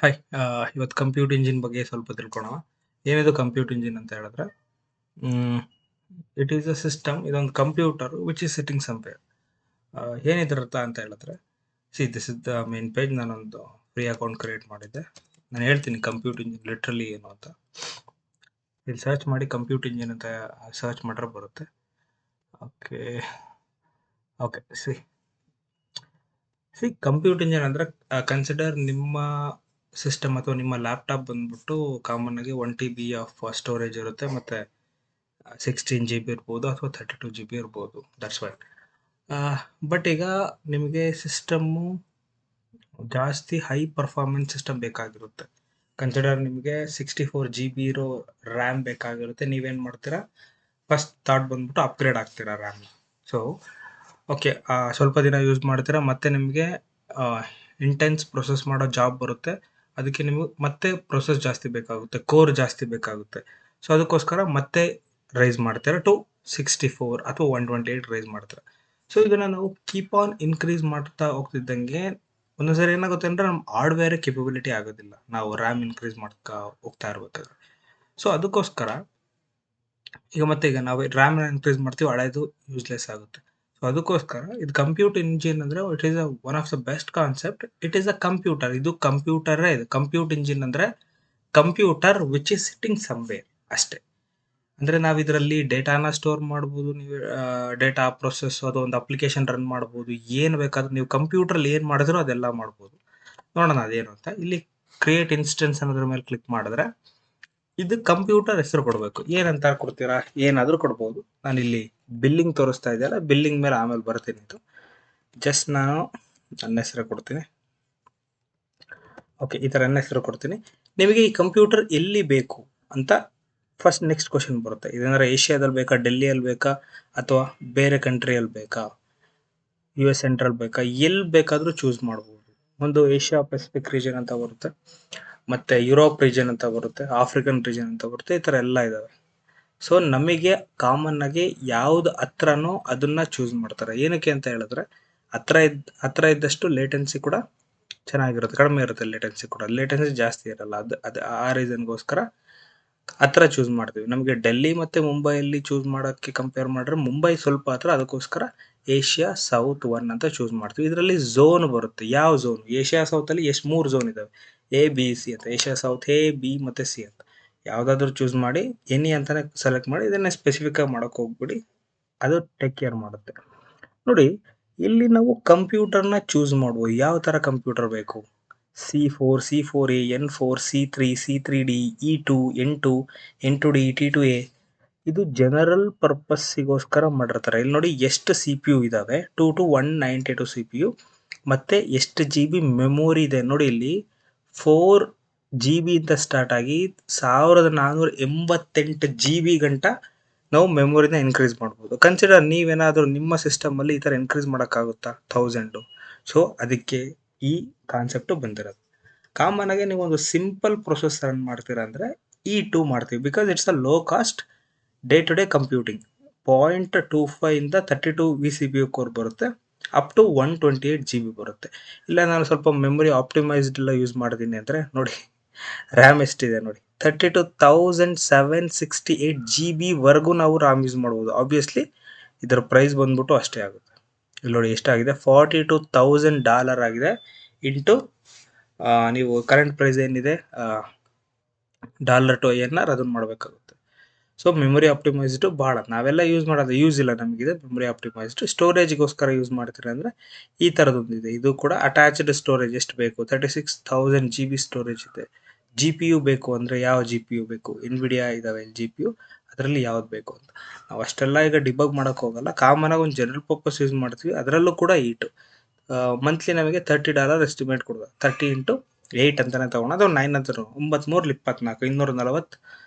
Hi ಇವತ್ತು compute engine ಬಗ್ಗೆ ಸ್ವಲ್ಪ ತಿಳ್ಕೊಳೋಣ. ಏನಿದು ಕಂಪ್ಯೂಟ್ ಇಂಜಿನ್ ಅಂತ ಹೇಳಿದ್ರೆ ಇಟ್ ಈಸ್ ಅ ಸಿಸ್ಟಮ್. ಇದೊಂದು computer which is sitting somewhere. ಏನಿದ್ರ ಅರ್ಥ ಅಂತ ಹೇಳಿದ್ರೆ this is the main page. ನಾನೊಂದು ಫ್ರೀ ಅಕೌಂಟ್ ಕ್ರಿಯೇಟ್ ಮಾಡಿದ್ದೆ. ನಾನು ಹೇಳ್ತೀನಿ ಕಂಪ್ಯೂಟ್ ಇಂಜಿನ್ ಲಿಟ್ರಲಿ ಏನು ಅಂತ. ಇಲ್ಲಿ ಸರ್ಚ್ ಮಾಡಿ ಕಂಪ್ಯೂಟ್ ಇಂಜಿನ್ ಅಂತ ಸರ್ಚ್ ಮಾಡ್ರೆ ಬರುತ್ತೆ. Okay okay see compute engine ಅಂದರೆ ಕನ್ಸಿಡರ್ ನಿಮ್ಮ ಸಿಸ್ಟಮ್ ಅಥವಾ ನಿಮ್ಮ ಲ್ಯಾಪ್ಟಾಪ್ ಬಂದ್ಬಿಟ್ಟು ಕಾಮನ್ ಆಗಿ 1 TB ಆಫ್ ಸ್ಟೋರೇಜ್ ಇರುತ್ತೆ, ಮತ್ತು 16 GB ಇರ್ಬೋದು ಅಥವಾ 32 GB ಇರ್ಬೋದು. That's why. ಬಟ್ ಈಗ ನಿಮಗೆ ಸಿಸ್ಟಮ್ಮು ಜಾಸ್ತಿ ಹೈ ಪರ್ಫಾರ್ಮೆನ್ಸ್ ಸಿಸ್ಟಮ್ ಬೇಕಾಗಿರುತ್ತೆ. ಕನ್ಸಿಡರ್ ನಿಮಗೆ 64 GB ಇರೋ ರ್ಯಾಮ್ ಬೇಕಾಗಿರುತ್ತೆ. ನೀವೇನು ಮಾಡ್ತೀರಾ, ಫಸ್ಟ್ ಥಾಟ್ ಬಂದ್ಬಿಟ್ಟು ಅಪ್ಗ್ರೇಡ್ ಆಗ್ತೀರಾ ರ್ಯಾಮ್. ಸೊ ಓಕೆ, ಸ್ವಲ್ಪ ದಿನ ಯೂಸ್ ಮಾಡ್ತೀರಾ, ಮತ್ತೆ ನಿಮಗೆ ಇಂಟೆನ್ಸ್ ಪ್ರೊಸೆಸ್ ಮಾಡೋ ಜಾಬ್ ಬರುತ್ತೆ. ಅದಕ್ಕೆ ನಿಮಗೆ ಮತ್ತೆ ಪ್ರೊಸೆಸ್ ಜಾಸ್ತಿ ಬೇಕಾಗುತ್ತೆ, ಕೋರ್ ಜಾಸ್ತಿ ಬೇಕಾಗುತ್ತೆ. ಸೊ ಅದಕ್ಕೋಸ್ಕರ ಮತ್ತೆ ರೈಸ್ ಮಾಡ್ತೀರಾ ಟು 64 ಅಥವಾ 128 ರೈಸ್ ಮಾಡ್ತೀರಾ. ಸೊ ಇದನ್ನು ನಾವು ಕೀಪ್ ಆನ್ ಇನ್ಕ್ರೀಸ್ ಮಾಡ್ತಾ ಹೋಗ್ತಿದ್ದಂಗೆ ಒಂದೊಂದ್ಸರಿ ಏನಾಗುತ್ತೆ ಅಂದರೆ ನಮ್ಮ ಹಾರ್ಡ್ವೇರ್ ಕೆಪಬಿಲಿಟಿ ಆಗೋದಿಲ್ಲ, ನಾವು ರ್ಯಾಮ್ ಇನ್ಕ್ರೀಸ್ ಮಾಡ್ತಾ ಹೋಗ್ತಾ ಇರ್ಬೇಕಾದ್ರೆ. ಸೊ ಅದಕ್ಕೋಸ್ಕರ ಈಗ ನಾವು ರ್ಯಾಮ್ ಇನ್ಕ್ರೀಸ್ ಮಾಡ್ತೀವಿ, ಹಳೆಯದು ಯೂಸ್ಲೆಸ್ ಆಗುತ್ತೆ. ಸೊ ಅದಕ್ಕೋಸ್ಕರ ಇದು ಕಂಪ್ಯೂಟ್ ಇಂಜಿನ್ ಅಂದರೆ it is one of the best concept. It is a computer. ಇದು ಕಂಪ್ಯೂಟರೇ. ಇದು ಕಂಪ್ಯೂಟ್ ಇಂಜಿನ್ ಅಂದರೆ computer which is sitting somewhere ಅಷ್ಟೇ. ಅಂದರೆ ನಾವು ಇದರಲ್ಲಿ ಡೇಟಾನ ಸ್ಟೋರ್ ಮಾಡ್ಬೋದು, ನೀವು ಡೇಟಾ ಪ್ರೊಸೆಸ್ ಅದು ಒಂದು ಅಪ್ಲಿಕೇಶನ್ ರನ್ ಮಾಡ್ಬೋದು, ಏನು ಬೇಕಾದ್ರೂ ನೀವು ಕಂಪ್ಯೂಟ್ರಲ್ಲಿ ಏನು ಮಾಡಿದ್ರೂ ಅದೆಲ್ಲ ಮಾಡ್ಬೋದು. ನೋಡೋಣ ಅದೇನು ಅಂತ. ಇಲ್ಲಿ ಕ್ರಿಯೇಟ್ ಇನ್ಸ್ಟೆನ್ಸ್ ಅನ್ನೋದ್ರ ಮೇಲೆ ಕ್ಲಿಕ್ ಮಾಡಿದ್ರೆ ಇದು ಕಂಪ್ಯೂಟರ್ ಹೆಸರು ಕೊಡಬೇಕು. ಏನಂತ ಕೊಡ್ತೀರಾ, ಏನಾದರೂ ಕೊಡ್ಬೋದು. ನಾನಿಲ್ಲಿ ಬಿಲ್ಲಿಂಗ್ ತೋರಿಸ್ತಾ ಇದೆಯಲ್ಲ, ಬಿಲ್ಲಿಂಗ್ ಮೇಲೆ ಆಮೇಲೆ ಬರ್ತೀನಿ. ಇದು ಜಸ್ಟ್ ನಾನು ನನ್ನ ಹೆಸರು ಕೊಡ್ತೀನಿ. ಓಕೆ, ಈ ಥರ ನನ್ನ ಹೆಸರು ಕೊಡ್ತೀನಿ. ನಿಮಗೆ ಈ ಕಂಪ್ಯೂಟರ್ ಎಲ್ಲಿ ಬೇಕು ಅಂತ ಫಸ್ಟ್ ನೆಕ್ಸ್ಟ್ ಕ್ವಶನ್ ಬರುತ್ತೆ. ಇದಂದರೆ ಏಷ್ಯಾದಲ್ಲಿ ಬೇಕಾ, ಡೆಲ್ಲಿಯಲ್ಲಿ ಬೇಕಾ, ಅಥವಾ ಬೇರೆ ಕಂಟ್ರಿಯಲ್ಲಿ ಬೇಕಾ, US ಸೆಂಟ್ರಲ್ಲಿ ಬೇಕಾ, ಎಲ್ಲಿ ಬೇಕಾದರೂ ಚೂಸ್ ಮಾಡ್ಬೋದು. ಒಂದು ಏಷ್ಯಾ ಪೆಸಿಫಿಕ್ ರೀಜನ್ ಅಂತ ಬರುತ್ತೆ, ಮತ್ತು ಯುರೋಪ್ ರೀಜನ್ ಅಂತ ಬರುತ್ತೆ, ಆಫ್ರಿಕನ್ ರೀಜನ್ ಅಂತ ಬರುತ್ತೆ, ಈ ಥರ ಎಲ್ಲ ಇದ್ದಾವೆ. ಸೊ ನಮಗೆ ಕಾಮನ್ ಆಗಿ ಯಾವ್ದು ಹತ್ರನೋ ಅದನ್ನ ಚೂಸ್ ಮಾಡ್ತಾರೆ. ಏನಕ್ಕೆ ಅಂತ ಹೇಳಿದ್ರೆ ಹತ್ರ ಇದ್ದಷ್ಟು ಲೇಟೆನ್ಸಿ ಕೂಡ ಚೆನ್ನಾಗಿರುತ್ತೆ, ಕಡಿಮೆ ಇರುತ್ತೆ ಲೇಟೆನ್ಸಿ ಜಾಸ್ತಿ ಇರಲ್ಲ. ಅದು ಆ ರೀಸನ್ಗೋಸ್ಕರ ಹತ್ರ ಚೂಸ್ ಮಾಡ್ತೀವಿ. ನಮಗೆ ಡೆಲ್ಲಿ ಮತ್ತು ಮುಂಬೈಯಲ್ಲಿ ಚೂಸ್ ಮಾಡೋಕ್ಕೆ ಕಂಪೇರ್ ಮಾಡಿದ್ರೆ ಮುಂಬೈ ಸ್ವಲ್ಪ ಹತ್ರ, ಅದಕ್ಕೋಸ್ಕರ ಏಷ್ಯಾ ಸೌತ್ 1 ಅಂತ ಚೂಸ್ ಮಾಡ್ತೀವಿ. ಇದರಲ್ಲಿ ಝೋನ್ ಬರುತ್ತೆ. ಯಾವ ಝೋನ್? ಏಷ್ಯಾ ಸೌತಲ್ಲಿ ಎಷ್ಟು 3 ಝೋನ್ ಇದ್ದಾವೆ, ABC ಅಂತ. ಏಷ್ಯಾ ಸೌತ್ A, B ಮತ್ತು C ಅಂತ. ಯಾವುದಾದ್ರೂ ಚೂಸ್ ಮಾಡಿ, ಎನಿ ಅಂತಲೇ ಸೆಲೆಕ್ಟ್ ಮಾಡಿ. ಇದನ್ನೇ ಸ್ಪೆಸಿಫಿಕ್ ಆಗಿ ಮಾಡೋಕ್ಕೆ ಹೋಗ್ಬಿಡಿ, ಅದು ಟೇಕ್ ಕೇರ್ ಮಾಡುತ್ತೆ. ನೋಡಿ, ಇಲ್ಲಿ ನಾವು ಕಂಪ್ಯೂಟರ್ನ ಚೂಸ್ ಮಾಡ್ಬೋದು. ಯಾವ ಥರ ಕಂಪ್ಯೂಟರ್ ಬೇಕು? C4, C4A, N4, C3, C3D, E2, N2, N2D, T2A. ಇದು ಜನರಲ್ ಪರ್ಪಸ್ಸಿಗೋಸ್ಕರ ಮಾಡಿರ್ತಾರೆ. ಇಲ್ಲಿ ನೋಡಿ ಎಷ್ಟು CPU ಇದ್ದಾವೆ, 2 to 192 CPU, ಮತ್ತು ಎಷ್ಟು GB ಮೆಮೊರಿ ಇದೆ ನೋಡಿ. ಇಲ್ಲಿ 4GB ಇಂದ ಸ್ಟಾರ್ಟ್ ಆಗಿ 1488 GB ಗಂಟ ನಾವು ಮೆಮೊರಿನ ಇನ್ಕ್ರೀಸ್ ಮಾಡ್ಬೋದು. ಕನ್ಸಿಡರ್ ನೀವೇನಾದರೂ ನಿಮ್ಮ ಸಿಸ್ಟಮಲ್ಲಿ ಈ ಥರ ಇನ್ಕ್ರೀಸ್ ಮಾಡೋಕ್ಕಾಗುತ್ತಾ 1000. ಸೊ ಅದಕ್ಕೆ ಈ ಕಾನ್ಸೆಪ್ಟು ಬಂದಿರೋದು. ಕಾಮನ್ ಆಗಿ ನೀವು ಒಂದು ಸಿಂಪಲ್ ಪ್ರೊಸೆಸ್ ರನ್ ಮಾಡ್ತೀರಾ ಅಂದರೆ E2 ಮಾಡ್ತೀವಿ, because it's a low cost day to day computing. 0.25 ಇಂದ 32 vCPU ಕೋರ್ ಬರುತ್ತೆ, ಅಪ್ ಟು 128 GB ಬರುತ್ತೆ. ಇಲ್ಲ ನಾನು ಸ್ವಲ್ಪ ಮೆಮೊರಿ ಆಪ್ಟಿಮೈಸ್ಡ್ ಎಲ್ಲ ಯೂಸ್ ಮಾಡಿದ್ದೀನಿ ಅಂದರೆ ನೋಡಿ, ರ್ಯಾಮ್ ಎಷ್ಟಿದೆ ನೋಡಿ, 32,768 GB ವರೆಗೂ ನಾವು ರ್ಯಾಮ್ ಯೂಸ್ ಮಾಡ್ಬೋದು. ಆಬ್ವಿಯಸ್ಲಿ ಇದರ ಪ್ರೈಸ್ ಬಂದ್ಬಿಟ್ಟು ಅಷ್ಟೇ ಆಗುತ್ತೆ. ಇಲ್ಲಿ ನೋಡಿ ಎಷ್ಟಾಗಿದೆ, $42,000 ಆಗಿದೆ. ಇಂಟು ನೀವು ಕರೆಂಟ್ ಪ್ರೈಸ್ ಏನಿದೆ $to INR ಅದನ್ನು ಮಾಡಬೇಕಾಗುತ್ತೆ. ಸೊ ಮೆಮೊರಿ ಆಪ್ಟಿಮೈಸ್ಡು ಭಾಳ ನಾವೆಲ್ಲ ಯೂಸ್ ಮಾಡೋದು ಯೂಸ್ ಇಲ್ಲ ನಮಗಿದೆ. ಮೆಮೊರಿ ಆಪ್ಟಿಮೈಸ್ಡು ಸ್ಟೋರೇಜ್ಗೋಸ್ಕರ ಯೂಸ್ ಮಾಡ್ತೀರಾ ಅಂದರೆ ಈ ಥರದೊಂದಿದೆ. ಇದು ಕೂಡ ಅಟ್ಯಾಚ್ಡ್ ಸ್ಟೋರೇಜ್ ಎಷ್ಟು ಬೇಕು, 36,000 GB ಸ್ಟೋರೇಜ್ ಇದೆ. GPU ಬೇಕು ಅಂದರೆ ಯಾವ GPU ಬೇಕು, NVIDIA ಇದ್ದಾವೆ GPU, ಅದರಲ್ಲಿ ಯಾವ್ದು ಬೇಕು ಅಂತ ನಾವು ಅಷ್ಟೆಲ್ಲ ಈಗ ಡಿಬಗ್ ಮಾಡೋಕ್ಕೆ ಹೋಗಲ್ಲ. ಕಾಮನಾಗಿ ಒಂದು ಜನರಲ್ ಪರ್ಪಸ್ ಯೂಸ್ ಮಾಡ್ತೀವಿ. ಅದರಲ್ಲೂ ಕೂಡ E2 ಮಂತ್ಲಿ ನಮಗೆ $30 ಎಸ್ಟಿಮೇಟ್ ಕೊಡೋದು. 30 into 8 ಅಂತಲೇ ತೊಗೊಳೋದು. ಅದು 9 ಅಂತ 9 24 240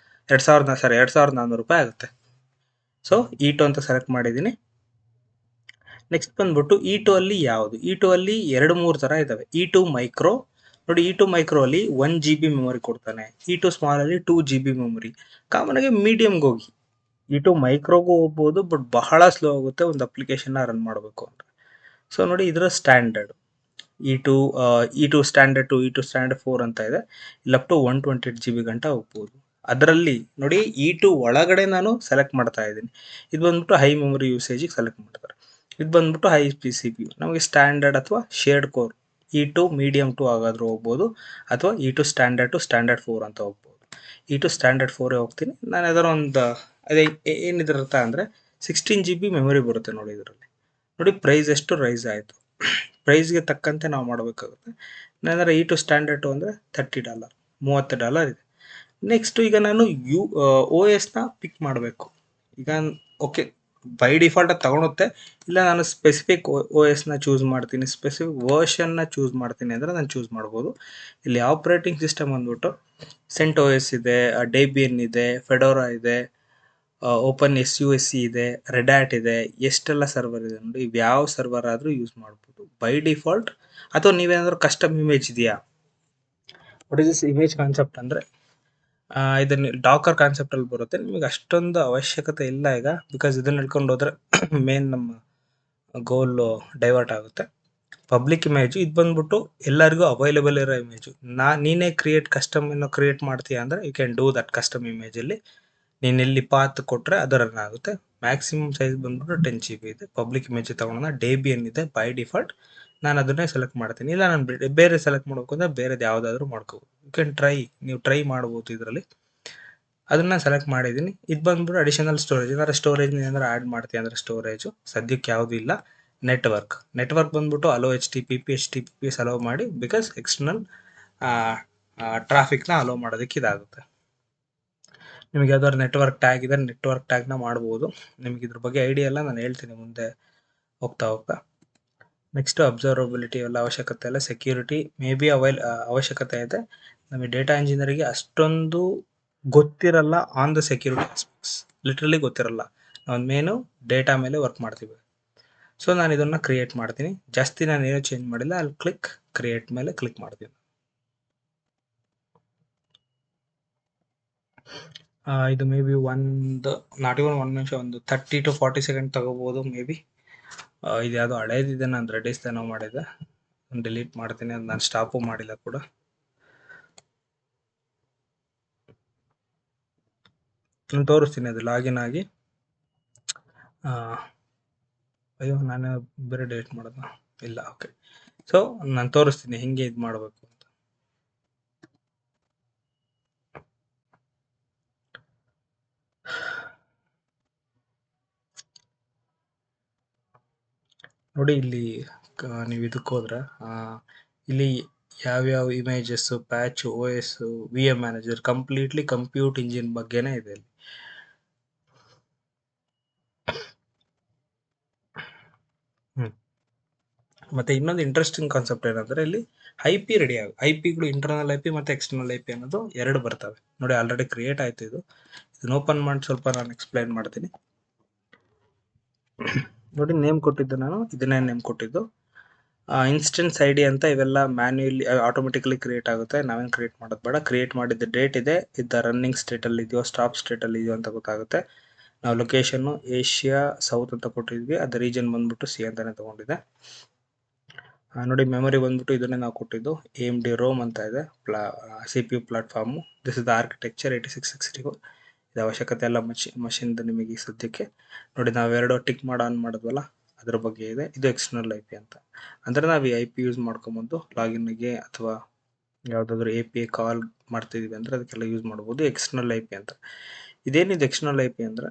$2,400 ಆಗುತ್ತೆ. ಸೊ E2 ಅಂತ ಸೆಲೆಕ್ಟ್ ಮಾಡಿದ್ದೀನಿ. ನೆಕ್ಸ್ಟ್ ಬಂದ್ಬಿಟ್ಟು E2 ಅಲ್ಲಿ ಯಾವುದು? E2 ಅಲ್ಲಿ 2-3 ಥರ ಇದ್ದಾವೆ. E2 ಮೈಕ್ರೋ ನೋಡಿ, E2 ಮೈಕ್ರೋ ಅಲ್ಲಿ 1 GB ಮೆಮೊರಿ ಕೊಡ್ತಾನೆ. E2 ಸ್ಮಾಲ್ ಅಲ್ಲಿ 2 GB ಮೆಮೊರಿ. ಕಾಮನ್ ಆಗಿ ಮೀಡಿಯಮ್ಗೆ ಹೋಗಿ. E2 ಮೈಕ್ರೋಗೂ ಹೋಗ್ಬೋದು, ಬಟ್ ಬಹಳ ಸ್ಲೋ ಆಗುತ್ತೆ ಒಂದು ಅಪ್ಲಿಕೇಶನ್ನ ರನ್ ಮಾಡಬೇಕು ಅಂದರೆ. ಸೊ ನೋಡಿ, ಇದರ standard E2 E2 standard to E2 standard 4 ಅಂತ ಇದೆ. ಇಲ್ಲಿ ಅಪ್ ಟು 128 GB ಗಂಟ ಹೋಗ್ಬೋದು. ಅದರಲ್ಲಿ ನೋಡಿ E2 ಒಳಗಡೆ ನಾನು ಸೆಲೆಕ್ಟ್ ಮಾಡ್ತಾ ಇದ್ದೀನಿ. ಇದು ಬಂದ್ಬಿಟ್ಟು ಹೈ ಮೆಮೊರಿ ಯೂಸೇಜಿಗೆ ಸೆಲೆಕ್ಟ್ ಮಾಡ್ತಾರೆ. ಇದು ಬಂದ್ಬಿಟ್ಟು ಹೈ CPU. ನಮಗೆ ಸ್ಟ್ಯಾಂಡರ್ಡ್ ಅಥವಾ ಶೇರ್ಡ್ ಕೋರ್ E2 ಮೀಡಿಯಮ್ ಟು ಆಗಾದರೂ ಹೋಗ್ಬೋದು, ಅಥವಾ E2 ಸ್ಟ್ಯಾಂಡರ್ಡ್ ಟು ಸ್ಟ್ಯಾಂಡರ್ಡ್ 4 ಅಂತ ಹೋಗ್ಬೋದು. E2 ಸ್ಟ್ಯಾಂಡರ್ಡ್ 4 ಹೋಗ್ತೀನಿ ನಾನು. ಅದರ ಒಂದು ಅದೇ ಏನಿದಿರುತ್ತೆ ಅಂದರೆ 16 GB ಮೆಮೊರಿ ಬರುತ್ತೆ ನೋಡಿ ಇದರಲ್ಲಿ. ನೋಡಿ ಪ್ರೈಸ್ ಎಷ್ಟು ರೈಸ್ ಆಯಿತು. ಪ್ರೈಸ್ಗೆ ತಕ್ಕಂತೆ ನಾವು ಮಾಡಬೇಕಾಗುತ್ತೆ. ನಂತರ E2 ಸ್ಟ್ಯಾಂಡರ್ಡ್ ಅಂದರೆ $30, $30 ಇದೆ. ನೆಕ್ಸ್ಟ್ ಈಗ ನಾನು OSನ ಪಿಕ್ ಮಾಡಬೇಕು. ಈಗ ಓಕೆ ಬೈ ಡಿಫಾಲ್ಟ್ ಅದು ತಗೊಳುತ್ತೆ, ಇಲ್ಲ ನಾನು ಸ್ಪೆಸಿಫಿಕ್ OSನ ಚೂಸ್ ಮಾಡ್ತೀನಿ, ಸ್ಪೆಸಿಫಿಕ್ ವರ್ಷನ್ನ ಚೂಸ್ ಮಾಡ್ತೀನಿ ಅಂದರೆ ನಾನು ಚೂಸ್ ಮಾಡ್ಬೋದು. ಇಲ್ಲಿ ಆಪ್ರೇಟಿಂಗ್ ಸಿಸ್ಟಮ್ ಅಂದ್ಬಿಟ್ಟು CentOS ಇದೆ, Debian ಇದೆ, Fedora ಇದೆ, OpenSUSE ಇದೆ, Red Hat ಇದೆ, ಎಷ್ಟೆಲ್ಲ ಸರ್ವರ್ ಇದೆ ನೋಡಿ. ಇವು ಯಾವ ಸರ್ವರ್ ಆದರೂ ಯೂಸ್ ಮಾಡ್ಬೋದು ಬೈ ಡಿಫಾಲ್ಟ್. ಅಥವಾ ನೀವೇನಾದರೂ ಕಸ್ಟಮ್ ಇಮೇಜ್ ಇದೆಯಾ, what is this image concept ಅಂದರೆ ಇದನ್ನ ಡಾಕರ್ ಕಾನ್ಸೆಪ್ಟಲ್ಲಿ ಬರುತ್ತೆ. ನಿಮಗೆ ಅಷ್ಟೊಂದು ಅವಶ್ಯಕತೆ ಇಲ್ಲ ಈಗ, ಬಿಕಾಸ್ ಇದನ್ನ ಹಿಡ್ಕೊಂಡು ಹೋದ್ರೆ ಮೇನ್ ನಮ್ಮ ಗೋಲ್ ಡೈವರ್ಟ್ ಆಗುತ್ತೆ. ಪಬ್ಲಿಕ್ ಇಮೇಜು ಇದು ಬಂದ್ಬಿಟ್ಟು ಎಲ್ಲರಿಗೂ ಅವೈಲೇಬಲ್ ಇರೋ ಇಮೇಜು. ನೀನೇ ಕಸ್ಟಮ್ ಕ್ರಿಯೇಟ್ ಮಾಡ್ತೀಯ ಅಂದರೆ you can do that custom ಇಮೇಜಲ್ಲಿ. ನೀನು ಎಲ್ಲಿ ಪಾತ್ ಕೊಟ್ಟರೆ ಅದು ರನ್ ಆಗುತ್ತೆ. ಮ್ಯಾಕ್ಸಿಮಮ್ ಸೈಜ್ ಬಂದ್ಬಿಟ್ಟು 10 GB ಇದೆ. ಪಬ್ಲಿಕ್ ಇಮೇಜ್ ತಗೊಂಡ Debian ಇದೆ ಬೈ ಡಿಫಾಲ್ಟ್. ನಾನು ಅದನ್ನೇ ಸೆಲೆಕ್ಟ್ ಮಾಡ್ತೀನಿ. ಇಲ್ಲ ನಾನು ಬೇರೆ ಸೆಲೆಕ್ಟ್ ಮಾಡ್ಬೇಕು ಅಂದರೆ ಬೇರೆದು ಯಾವುದಾದ್ರೂ ಮಾಡ್ಕೋಬೋದು. ಯು ಕ್ಯಾನ್ ನೀವು ಟ್ರೈ ಮಾಡ್ಬೋದು ಇದರಲ್ಲಿ. ಅದನ್ನು ಸೆಲೆಕ್ಟ್ ಮಾಡಿದ್ದೀನಿ. ಇದು ಬಂದ್ಬಿಟ್ಟು ಅಡಿಷನಲ್ ಸ್ಟೋರೇಜ್. ಏನಾದ್ರು ಸ್ಟೋರೇಜ್ ಏನಾದ್ರು ಆ್ಯಡ್ ಮಾಡ್ತೀವಿ ಅಂದರೆ ಸ್ಟೋರೇಜು ಸದ್ಯಕ್ಕೆ ಯಾವುದೂ ಇಲ್ಲ. ನೆಟ್ವರ್ಕ್ ಬಂದ್ಬಿಟ್ಟು ಅಲೋ HTTPS ಅಲೋ ಮಾಡಿ, ಬಿಕಾಸ್ ಎಕ್ಸ್ಟರ್ನಲ್ ಟ್ರಾಫಿಕ್ನ ಅಲೋ ಮಾಡೋದಕ್ಕೆ ಇದಾಗುತ್ತೆ. ನಿಮಗೆ ಯಾವ್ದಾದ್ರು ನೆಟ್ವರ್ಕ್ ಟ್ಯಾಗ್ ಇದೆ, ನೆಟ್ವರ್ಕ್ ಟ್ಯಾಗ್ನ ಮಾಡ್ಬೋದು. ನಿಮಗೆ ಇದ್ರ ಬಗ್ಗೆ ಐಡಿಯಾ ಎಲ್ಲ ನಾನು ಹೇಳ್ತೀನಿ ಮುಂದೆ ಹೋಗ್ತಾ. ನೆಕ್ಸ್ಟ್ ಅಬ್ಸರ್ವಬಿಲಿಟಿ ಎಲ್ಲ ಅವಶ್ಯಕತೆ ಇಲ್ಲ. ಸೆಕ್ಯೂರಿಟಿ ಮೇ ಬಿ ಅವಶ್ಯಕತೆ ಇದೆ. ನಮಗೆ ಡೇಟಾ ಇಂಜಿನಿಯರಿಗೆ ಅಷ್ಟೊಂದು ಗೊತ್ತಿರಲ್ಲ on the security aspects, literally ಗೊತ್ತಿರಲ್ಲ. ನಾವು ಮೇನು ಡೇಟಾ ಮೇಲೆ ವರ್ಕ್ ಮಾಡ್ತೀವಿ. ಸೊ ನಾನು ಇದನ್ನು ಕ್ರಿಯೇಟ್ ಮಾಡ್ತೀನಿ. ಜಾಸ್ತಿ ನಾನು ಏನೂ ಚೇಂಜ್ ಮಾಡಿಲ್ಲ. ಅಲ್ಲಿ ಕ್ರಿಯೇಟ್ ಮೇಲೆ ಕ್ಲಿಕ್ ಮಾಡ್ತೀನಿ. ಇದು ಮೇ ಬಿ ನಾಟ್ ಇವನ್ 1 ನಿಮಿಷ, ಒಂದು 30 to 40 ಸೆಕೆಂಡ್ ತಗೋಬೋದು ಮೇ ಬಿ. ಇದು ಯಾವುದೋ ಹಳೇದಿದೆ, ನಾನು ರೆಡಿಸ್ ಏನೋ ಮಾಡಿದೆ, ಡಿಲೀಟ್ ಮಾಡ್ತೀನಿ. ಅದು ನಾನು ಸ್ಟಾಪು ಮಾಡಿಲ್ಲ ಕೂಡ. ನಾನು ತೋರಿಸ್ತೀನಿ ಅದು ಲಾಗಿನ್ ಆಗಿ. ಅಯ್ಯೋ ನಾನು ಬೇರೆ ಡಿಲೀಟ್ ಮಾಡೋದು ಇಲ್ಲ. ಓಕೆ, ಸೊ ನಾನು ತೋರಿಸ್ತೀನಿ ಹೆಂಗೆ ಇದು ಮಾಡಬೇಕು ಅಂತ. ನೋಡಿ ಇಲ್ಲಿ ನೀವು ಇದಕ್ಕೆ ಹೋದ್ರೆ ಇಲ್ಲಿ ಯಾವ್ಯಾವ images, patch, OS, VM manager, completely compute engine ಬಗ್ಗೆನೇ ಇದೆ ಇಲ್ಲಿ. ಮತ್ತೆ ಇನ್ನೊಂದು ಇಂಟ್ರೆಸ್ಟಿಂಗ್ ಕಾನ್ಸೆಪ್ಟ್ ಏನಂದ್ರೆ ಇಲ್ಲಿ IP ರೆಡಿ IPಗಳು ಇಂಟರ್ನಲ್ IP ಮತ್ತು ಎಕ್ಸ್ಟರ್ನಲ್ IP ಅನ್ನೋದು ಎರಡು ಬರ್ತವೆ ನೋಡಿ. ಆಲ್ರೆಡಿ ಕ್ರಿಯೇಟ್ ಆಯ್ತು. ಇದನ್ನ ಓಪನ್ ಮಾಡಿ ಸ್ವಲ್ಪ ನಾನು ಎಕ್ಸ್ಪ್ಲೈನ್ ಮಾಡ್ತೀನಿ ನೋಡಿ. ನೇಮ್ ಕೊಟ್ಟಿದ್ದು ನಾನು ಇದನ್ನೇ ನೇಮ್ ಕೊಟ್ಟಿದ್ದು. ಇನ್ಸ್ಟೆನ್ಸ್ ID ಅಂತ ಇವೆಲ್ಲ ಮ್ಯಾನ್ಯುಯಲಿ ಆಟೋಮೆಟಿಕಲಿ ಕ್ರಿಯೇಟ್ ಆಗುತ್ತೆ. ನಾವೇನು ಕ್ರಿಯೇಟ್ ಮಾಡೋದು ಬೇಡ. ಕ್ರಿಯೇಟ್ ಮಾಡಿದ್ದ ಡೇಟ್ ಇದೆ, ಇದು ರನ್ನಿಂಗ್ ಸ್ಟೇಟಲ್ಲಿ ಇದೆಯೋ ಸ್ಟಾಪ್ ಸ್ಟೇಟಲ್ಲಿ ಇದೆಯೋ ಅಂತ ಗೊತ್ತಾಗುತ್ತೆ. ನಾವು ಲೊಕೇಶನ್ನು ಏಷ್ಯಾ ಸೌತ್ ಅಂತ ಕೊಟ್ಟಿದ್ವಿ, ಅದು ರೀಜನ್ ಬಂದ್ಬಿಟ್ಟು C ಅಂತಾನೆ ತೊಗೊಂಡಿದೆ ನೋಡಿ. ಮೆಮೊರಿ ಬಂದ್ಬಿಟ್ಟು ಇದನ್ನೇ ನಾವು ಕೊಟ್ಟಿದ್ದು, AMD ROM ಅಂತ ಇದೆ. CPU platform. This is the architecture 8664. ಇದು ಅವಶ್ಯಕತೆ ಎಲ್ಲ ಮಷಿನ್ದು ನಿಮಗೆ ಸದ್ಯಕ್ಕೆ ನೋಡಿ. ನಾವೆರಡು ಟಿಕ್ ಆನ್ ಮಾಡಿದ್ವಲ್ಲ ಅದ್ರ ಬಗ್ಗೆ ಇದೆ. ಇದು ಎಕ್ಸ್ಟರ್ನಲ್ IP ಅಂತ ಅಂದರೆ ನಾವು ಈ IP ಯೂಸ್ ಮಾಡ್ಕೊಂಬಂದು ಲಾಗಿನ್ಗೆ ಅಥವಾ ಯಾವುದಾದ್ರೂ API ಕಾಲ್ ಮಾಡ್ತಿದ್ದೀವಿ ಅಂದರೆ ಅದಕ್ಕೆಲ್ಲ ಯೂಸ್ ಮಾಡ್ಬೋದು. ಎಕ್ಸ್ಟರ್ನಲ್ IP ಅಂತ. ಇದೇನಿದೆ ಎಕ್ಸ್ಟರ್ನಲ್ IP ಅಂದರೆ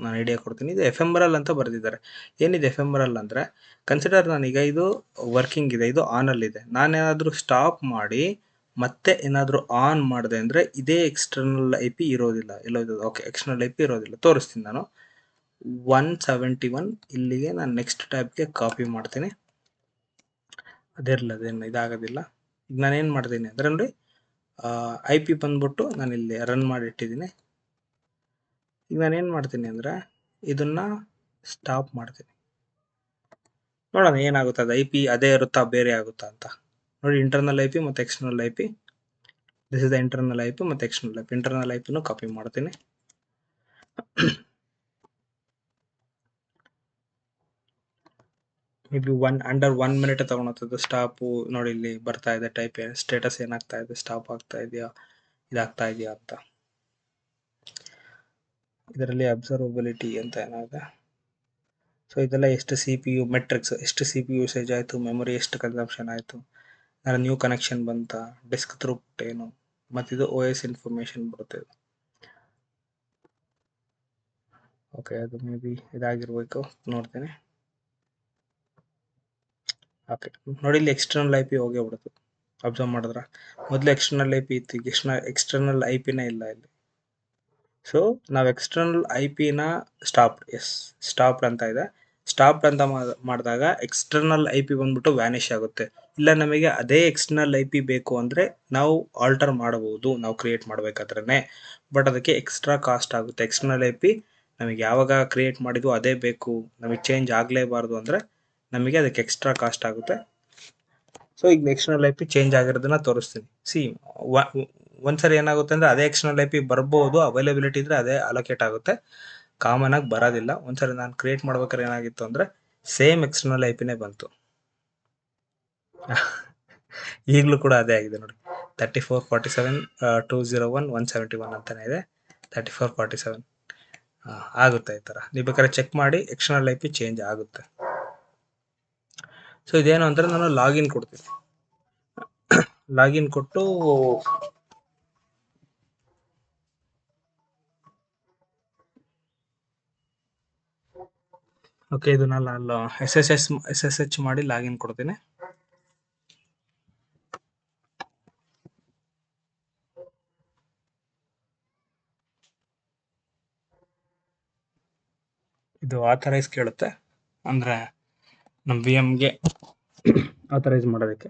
ನಾನು ಐಡಿಯಾ ಕೊಡ್ತೀನಿ. ಇದು ಎಫೆಮರಲ್ ಅಂತ ಬರೆದಿದ್ದಾರೆ. ಏನಿದೆ ಎಫೆಮರಲ್ ಅಂದರೆ, ಕನ್ಸಿಡರ್ ನಾನೀಗ ಇದು ವರ್ಕಿಂಗ್ ಇದೆ, ಇದು ಆನಲ್ಲಿದೆ. ನಾನೇನಾದರೂ ಸ್ಟಾಪ್ ಮಾಡಿ ಮತ್ತೆ ಏನಾದರೂ ಆನ್ ಮಾಡಿದೆ ಅಂದರೆ ಇದೇ ಎಕ್ಸ್ಟರ್ನಲ್ IP ಇರೋದಿಲ್ಲ. ಓಕೆ, ಎಕ್ಸ್ಟರ್ನಲ್ IP ಇರೋದಿಲ್ಲ. ತೋರಿಸ್ತೀನಿ ನಾನು. 171 ಇಲ್ಲಿಗೆ ನಾನು ನೆಕ್ಸ್ಟ್ ಟ್ಯಾಬ್ಗೆ ಕಾಪಿ ಮಾಡ್ತೀನಿ. ಅದೇನು ಇದಾಗೋದಿಲ್ಲ. ಈಗ ನಾನೇನು ಮಾಡ್ತೀನಿ ಅಂದರೆ ನೋಡಿ, IP ಬಂದ್ಬಿಟ್ಟು ನಾನು ಇಲ್ಲಿ ರನ್ ಮಾಡಿ ಇಟ್ಟಿದ್ದೀನಿ. ಈಗ ನಾನೇನು ಮಾಡ್ತೀನಿ ಅಂದರೆ ಇದನ್ನು ಸ್ಟಾಪ್ ಮಾಡ್ತೀನಿ. ನೋಡೋಣ ಏನಾಗುತ್ತೆ. ಅದು IP ಅದೇ ಇರುತ್ತಾ ಬೇರೆ ಆಗುತ್ತಾ ಅಂತ ನೋಡಿ. ಇಂಟರ್ನಲ್ IP ಮತ್ತು external IP. This is the internal IP ಮತ್ತು ಎಕ್ಸ್ಟರ್ನಲ್ IP. ಇಂಟರ್ನಲ್ IPನೂ ಕಾಪಿ ಮಾಡ್ತೀನಿ. ಮೇ ಬಿ ಅಂಡರ್ 1 ಮಿನಿಟ್ ತಗೊಳತ್ತದು ಸ್ಟಾಪು. ನೋಡಿ ಇಲ್ಲಿ ಬರ್ತಾ ಇದೆ ಟೈಪ್ ಸ್ಟೇಟಸ್ ಏನಾಗ್ತಾ ಇದೆ, ಸ್ಟಾಪ್ ಆಗ್ತಾ ಇದೆಯಾ, ಇದಾಗ್ತಾ ಇದೆಯಾ ಅಂತ. ಇದರಲ್ಲಿ ಅಬ್ಸರ್ವಬಿಲಿಟಿ ಅಂತ ಏನಾಗಿದೆ. ಸೊ ಇದೆಲ್ಲ ಎಷ್ಟು ಸಿ ಪಿ ಯು ಮೆಟ್ರಿಕ್ಸ್, ಎಷ್ಟು ಸಿ ಪಿ ಯು ಯೂಸೇಜ್ ಆಯಿತು, ಮೆಮೊರಿ ಎಷ್ಟು ಕನ್ಸಂಪ್ಷನ್ ಆಯಿತು, ನ್ಯೂ ಕನೆಕ್ಷನ್ ಬಂತ, ಡಿಸ್ಕ್ ಥ್ರೂಪುಟ್ ಏನು, ಮತ್ತಿದು ಓ ಎಸ್ ಇನ್ಫಾರ್ಮೇಷನ್ ಬರುತ್ತೆ. ಓಕೆ, ಅದು ಮೇ ಬಿ ಇದಾಗಿರ್ಬೇಕು, ನೋಡ್ತೀನಿ. ಓಕೆ, ನೋಡಿ ಇಲ್ಲಿ ಎಕ್ಸ್ಟರ್ನಲ್ ಐ ಪಿ ಹೋಗೇ ಬಿಡುತ್ತೆ. ಅಬ್ಸರ್ವ್ ಮಾಡಿದ್ರ ಮೊದಲು ಎಕ್ಸ್ಟರ್ನಲ್ ಐ ಪಿ ಇತ್ತು, ಈಗ ಎಕ್ಸ್ಟರ್ನಲ್ ಐ ಪಿನೇ ಇಲ್ಲ ಇಲ್ಲಿ. ಸೊ ನಾವು ಎಕ್ಸ್ಟರ್ನಲ್ ಐ ಪಿನ ಸ್ಟಾಪ್ಡ್ ಅಂತ ಇದೆ. ಸ್ಟಾಪ್ಡ್ ಅಂತ ಮಾಡಿದಾಗ ಎಕ್ಸ್ಟರ್ನಲ್ ಐ ಪಿ ಬಂದ್ಬಿಟ್ಟು ವ್ಯಾನಿಷ್ ಆಗುತ್ತೆ. ಇಲ್ಲ ನಮಗೆ ಅದೇ ಎಕ್ಸ್ಟರ್ನಲ್ ಐ ಪಿ ಬೇಕು ಅಂದರೆ ನಾವು ಆಲ್ಟರ್ ಮಾಡಬಹುದು, ನಾವು ಕ್ರಿಯೇಟ್ ಮಾಡಬೇಕಾದ್ರೇ. ಬಟ್ ಅದಕ್ಕೆ ಎಕ್ಸ್ಟ್ರಾ ಕಾಸ್ಟ್ ಆಗುತ್ತೆ. ಎಕ್ಸ್ಟರ್ನಲ್ ಐ ಪಿ ನಮಗೆ ಯಾವಾಗ ಕ್ರಿಯೇಟ್ ಮಾಡಿದ್ವು ಅದೇ ಬೇಕು, ನಮಗೆ ಚೇಂಜ್ ಆಗಲೇಬಾರ್ದು ಅಂದರೆ ನಮಗೆ ಅದಕ್ಕೆ ಎಕ್ಸ್ಟ್ರಾ ಕಾಸ್ಟ್ ಆಗುತ್ತೆ. ಸೊ ಈಗ ಎಕ್ಸ್ಟರ್ನಲ್ ಐ ಪಿ ಚೇಂಜ್ ಆಗಿರೋದನ್ನ ತೋರಿಸ್ತೀನಿ. ಒಂದ್ಸರಿ ಏನಾಗುತ್ತೆ ಅಂದರೆ ಅದೇ ಎಕ್ಸ್ಟರ್ನಲ್ ಐ ಪಿ ಬರ್ಬೋದು, ಅವೈಲೇಬಿಲಿಟಿ ಇದ್ರೆ ಅದೇ ಅಲೋಕೇಟ್ ಆಗುತ್ತೆ, ಕಾಮನ್ ಆಗಿ ಬರೋದಿಲ್ಲ. ಒಂದ್ಸರಿ ನಾನು ಕ್ರಿಯೇಟ್ ಮಾಡ್ಬೇಕಾದ್ರೆ ಏನಾಗಿತ್ತು ಅಂದರೆ ಸೇಮ್ ಎಕ್ಸ್ಟರ್ನಲ್ ಐ ಪಿನೇ ಬಂತು. ಈಗಲೂ ಕೂಡ ಅದೇ ಆಗಿದೆ ನೋಡಿ, 3447 201 171 ಅಂತಾನೆ ಇದೆ. 3447 ಆಗುತ್ತೆ ಈ ಥರ. ನೀವು ಬೇಕಾದ್ರೆ ಚೆಕ್ ಮಾಡಿ, ಎಕ್ಸ್ಟರ್ನಲ್ ಐ ಪಿ ಚೇಂಜ್ ಆಗುತ್ತೆ. ಸೊ ಇದೇನು ಅಂದರೆ ನಾನು ಲಾಗಿನ್ ಕೊಡ್ತೀನಿ. ಲಾಗಿನ್ ಕೊಟ್ಟು ಓಕೆ, ಇದು ನಾನು ಎಸ್ ಎಸ್ ಎಚ್ ಮಾಡಿ ಲಾಗಿನ್ ಕೊಡ್ತೀನಿ. ಇದು ಆಥರೈಸ್ ಕೇಳುತ್ತೆ, ಅಂದರೆ ನಮ್ಮ ವಿ ಎಮ್ಗೆ ಆಥರೈಸ್ ಮಾಡೋದಕ್ಕೆ.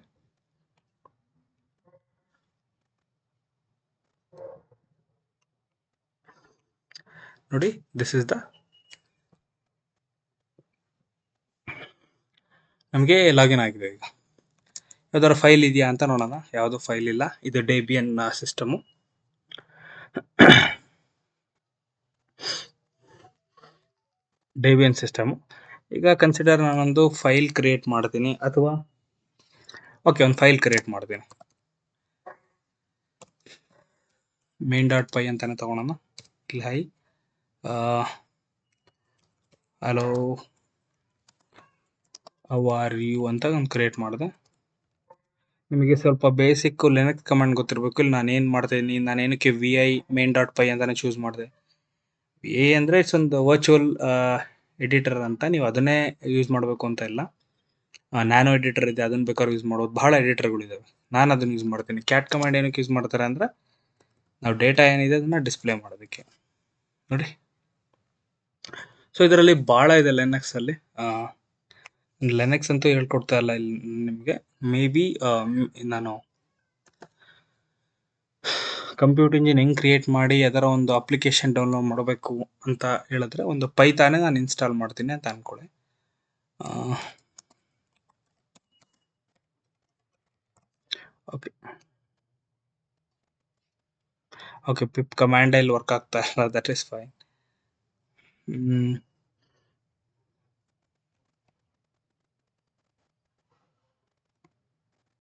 ನೋಡಿ, ದಿಸ್ ಇಸ್ ದ ನಮಗೆ ಲಾಗಿನ್ ಆಗಿದೆ. ಈಗ ಯಾವ್ದಾದ್ರು ಫೈಲ್ ಇದೆಯಾ ಅಂತ ನೋಡೋಣ. ಯಾವುದು ಫೈಲ್ ಇಲ್ಲ, ಇದು ಡೆಬಿಯನ್ ಸಿಸ್ಟಮು. Debian system. ಈಗ ಕನ್ಸಿಡರ್ ನಾನೊಂದು ಫೈಲ್ ಕ್ರಿಯೇಟ್ ಮಾಡ್ತೀನಿ, ಅಥವಾ ಓಕೆ ಒಂದು ಫೈಲ್ ಕ್ರಿಯೇಟ್ ಮಾಡ್ತೀನಿ. main.py ಅಂತಾನೆ ತಗೊಳೋಣ. ಇಲ್ಲಿ hi hello how are you ಅಂತ ನಾನು ಕ್ರಿಯೇಟ್ ಮಾಡಿದೆ. ನಿಮಗೆ ಸ್ವಲ್ಪ ಬೇಸಿಕ್ ಲಿನಕ್ಸ್ ಕಮಾಂಡ್ ಗೊತ್ತಿರಬೇಕು. ಇಲ್ಲಿ ನಾನೇನು ಮಾಡ್ತಾಯಿದ್ದೀನಿ, ನಾನೇನಕ್ಕೆ ವಿ ಐ main.py ಅಂತಾನೆ ಚೂಸ್ ಮಾಡಿದೆ. ವಿ ಐ ಅಂದರೆ ಇಟ್ಸ್ ಒಂದು ವರ್ಚುವಲ್ ಎಡಿಟರ್ ಅಂತ, ನೀವು ಅದನ್ನೇ ಯೂಸ್ ಮಾಡಬೇಕು ಅಂತ ಇಲ್ಲ. ನ್ಯಾನೋ ಎಡಿಟರ್ ಇದೆ, ಅದನ್ನು ಬೇಕಾದ್ರೂ ಯೂಸ್ ಮಾಡ್ಬೋದು. ಭಾಳ ಎಡಿಟರ್ಗಳಿದ್ದಾವೆ, ನಾನು ಅದನ್ನು ಯೂಸ್ ಮಾಡ್ತೀನಿ. ಕ್ಯಾಟ್ ಕಮಾಂಡ್ ಏನಕ್ಕೆ ಯೂಸ್ ಮಾಡ್ತಾರೆ ಅಂದರೆ ನಾವು ಡೇಟಾ ಏನಿದೆ ಅದನ್ನು ಡಿಸ್ಪ್ಲೇ ಮಾಡೋದಕ್ಕೆ. ನೋಡಿ, ಸೊ ಇದರಲ್ಲಿ ಭಾಳ ಇದೆ ಲಿನಕ್ಸಲ್ಲಿ. ಲಿನಕ್ಸ್ ಅಂತೂ ಹೇಳ್ಕೊಡ್ತಾ ಇಲ್ಲ ಇಲ್ಲಿ ನಿಮಗೆ. ಮೇ ಬಿ ನಾನು ಕಂಪ್ಯೂಟರ್ ಇಂಜಿನ್ ಹೆಂಗೆ ಕ್ರಿಯೇಟ್ ಮಾಡಿ ಅದರ ಒಂದು ಅಪ್ಲಿಕೇಶನ್ ಡೌನ್ಲೋಡ್ ಮಾಡಬೇಕು ಅಂತ ಹೇಳಿದ್ರೆ ಒಂದು ಪೈಥಾನೇ ನಾನು ಇನ್ಸ್ಟಾಲ್ ಮಾಡ್ತೀನಿ ಅಂತ ಅಂದ್ಕೊಳ್ಳಿ. ಓಕೆ ಓಕೆ ಪಿಪ್ ಕಮಾಂಡ್ ಇಲ್ಲಿ ವರ್ಕ್ ಆಗ್ತಾ ಇಲ್ಲ, ದಟ್ ಈಸ್ ಫೈನ್.